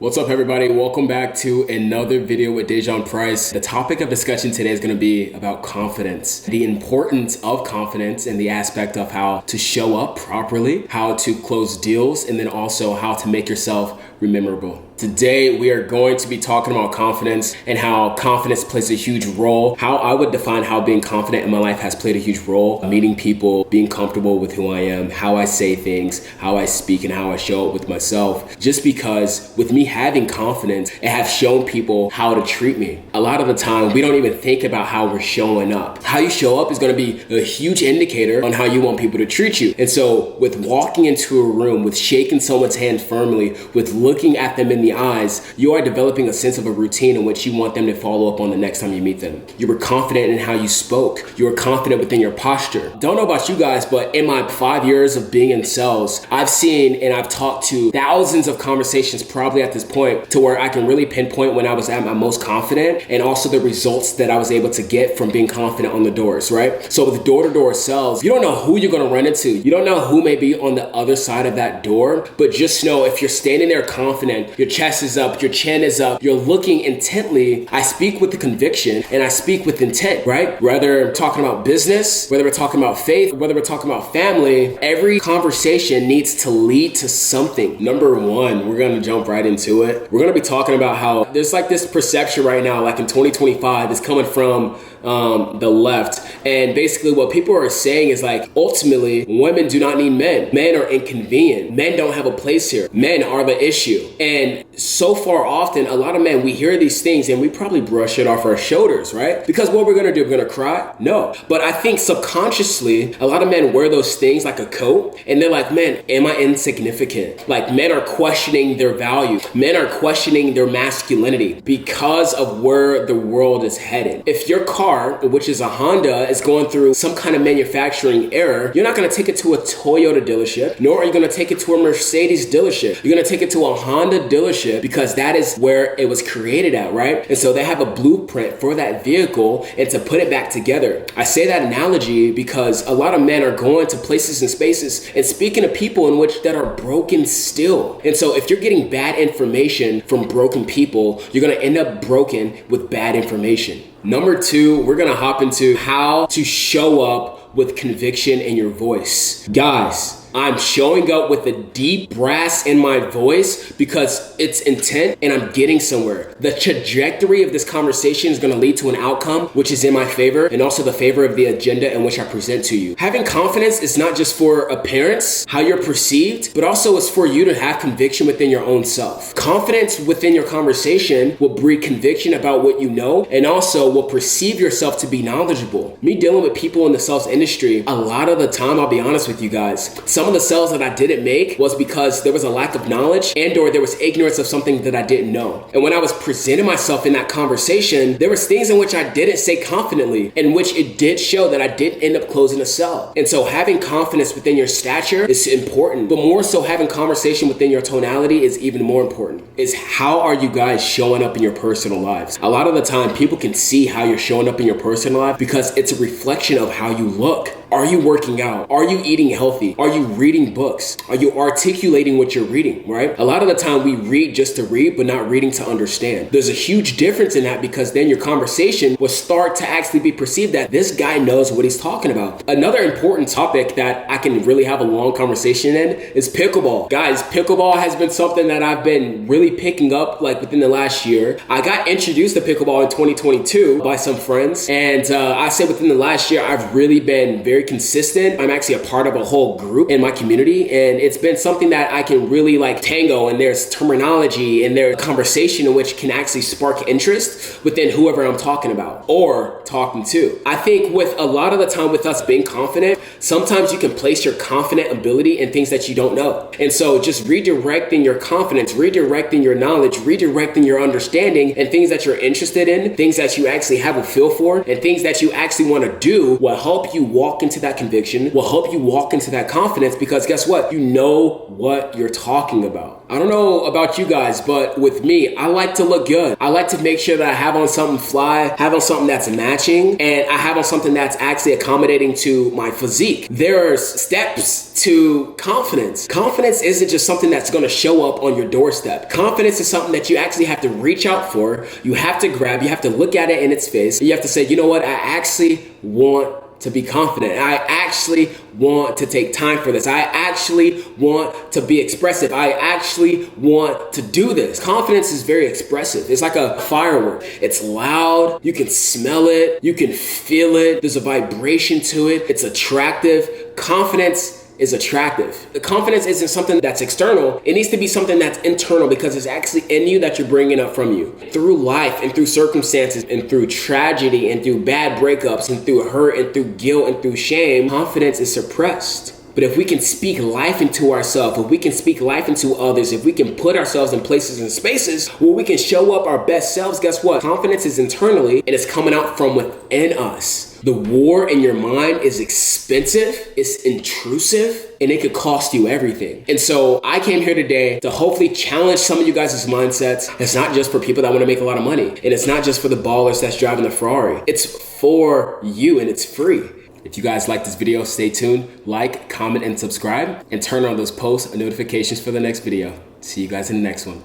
What's up, everybody? Welcome back to another video with Dejan Price. The topic of discussion today is going to be about confidence, the importance of confidence and the aspect of how to show up properly, how to close deals, and then also how to make yourself memorable. Today, we are going to be talking about confidence and how confidence plays a huge role, how I would define how being confident in my life has played a huge role, meeting people, being comfortable with who I am, how I say things, how I speak, and how I show up with myself. Just because with me having confidence, it has shown people how to treat me. A lot of the time, we don't even think about how we're showing up. How you show up is going to be a huge indicator on how you want people to treat you. And so with walking into a room, with shaking someone's hand firmly, with looking at them in the eyes, you are developing a sense of a routine in which you want them to follow up on the next time you meet them. You were confident in how you spoke. You were confident within your posture. Don't know about you guys, but in my 5 years of being in sales, I've seen and I've talked to thousands of conversations probably at this point to where I can really pinpoint when I was at my most confident and also the results that I was able to get from being confident on the doors, right? So with door-to-door sales, you don't know who you're gonna run into. You don't know who may be on the other side of that door, but just know if you're standing there confident, your chest is up, your chin is up, you're looking intently. I speak with the conviction and I speak with intent, right? Whether we're talking about business, whether we're talking about faith, whether we're talking about family, every conversation needs to lead to something. Number one, we're gonna jump right into it. We're gonna be talking about how there's like this perception right now, like in 2025, is coming from the left. And basically what people are saying is like, ultimately, women do not need men. Men are inconvenient. Men don't have a place here. Men are the issue. And so far often, a lot of men, we hear these things and we probably brush it off our shoulders, right? Because what we're gonna do, we're gonna cry? No. But I think subconsciously, a lot of men wear those things like a coat and they're like, man, am I insignificant? Like men are questioning their value. Men are questioning their masculinity because of where the world is headed. If your car, which is a Honda, is going through some kind of manufacturing error, you're not gonna take it to a Toyota dealership, nor are you gonna take it to a Mercedes dealership. You're gonna take it to a Honda dealership because that is where it was created at, right? And so they have a blueprint for that vehicle and to put it back together. I say that analogy because a lot of men are going to places and spaces and speaking to people in which that are broken still. And so if you're getting bad information from broken people, you're gonna end up broken with bad information. Number two, we're gonna hop into how to show up with conviction in your voice. Guys, I'm showing up with a deep brass in my voice because it's intent and I'm getting somewhere. The trajectory of this conversation is going to lead to an outcome which is in my favor and also the favor of the agenda in which I present to you. Having confidence is not just for appearance, how you're perceived, but also is for you to have conviction within your own self. Confidence within your conversation will breed conviction about what you know and also will perceive yourself to be knowledgeable. Me dealing with people in the sales industry, a lot of the time, I'll be honest with you guys, some of the sales that I didn't make was because there was a lack of knowledge and or there was ignorance of something that I didn't know. And when I was presenting myself in that conversation, there was things in which I didn't say confidently, in which it did show that I didn't end up closing a sale. And so having confidence within your stature is important, but more so having conversation within your tonality is even more important. Is how are you guys showing up in your personal lives? A lot of the time, people can see how you're showing up in your personal life because it's a reflection of how you look. Are you working out? Are you eating healthy? Are you reading books? Are you articulating what you're reading, right? A lot of the time we read just to read, but not reading to understand. There's a huge difference in that because then your conversation will start to actually be perceived that this guy knows what he's talking about. Another important topic that I can really have a long conversation in is pickleball. Guys, pickleball has been something that I've been really picking up like within the last year. I got introduced to pickleball in 2022 by some friends. And I say within the last year, I've really been very consistent. I'm actually a part of a whole group in my community, and it's been something that I can really like tango, and there's terminology and there's conversation in which can actually spark interest within whoever I'm talking about or talking to. I think with a lot of the time with us being confident, sometimes you can place your confident ability in things that you don't know. And so just redirecting your confidence, redirecting your knowledge, redirecting your understanding and things that you're interested in, things that you actually have a feel for, and things that you actually want to do will help you walk into that conviction, will help you walk into that confidence, because guess what? You know what you're talking about. I don't know about you guys, but with me, I like to look good. I like to make sure that I have on something fly, have on something that's matching, and I have on something that's actually accommodating to my physique. There's steps to confidence. Confidence isn't just something that's gonna show up on your doorstep. Confidence is something that you actually have to reach out for. You have to grab, you have to look at it in its face. You have to say, you know what? I actually want to be confident. I actually want to take time for this. I actually want to be expressive. I actually want to do this. Confidence is very expressive. It's like a firework. It's loud. You can smell it. You can feel it. There's a vibration to it. It's attractive. Confidence is attractive. The confidence isn't something that's external. It needs to be something that's internal, because it's actually in you that you're bringing up from you. Through life and through circumstances and through tragedy and through bad breakups and through hurt and through guilt and through shame, confidence is suppressed. But if we can speak life into ourselves, if we can speak life into others, if we can put ourselves in places and spaces where we can show up our best selves, guess what? Confidence is internally, and it's coming out from within us. The war in your mind is expensive, it's intrusive, and it could cost you everything. And so I came here today to hopefully challenge some of you guys' mindsets. It's not just for people that want to make a lot of money, and it's not just for the ballers that's driving the Ferrari. It's for you, and it's free. If you guys like this video, stay tuned, like, comment, and subscribe, and turn on those post notifications for the next video. See you guys in the next one.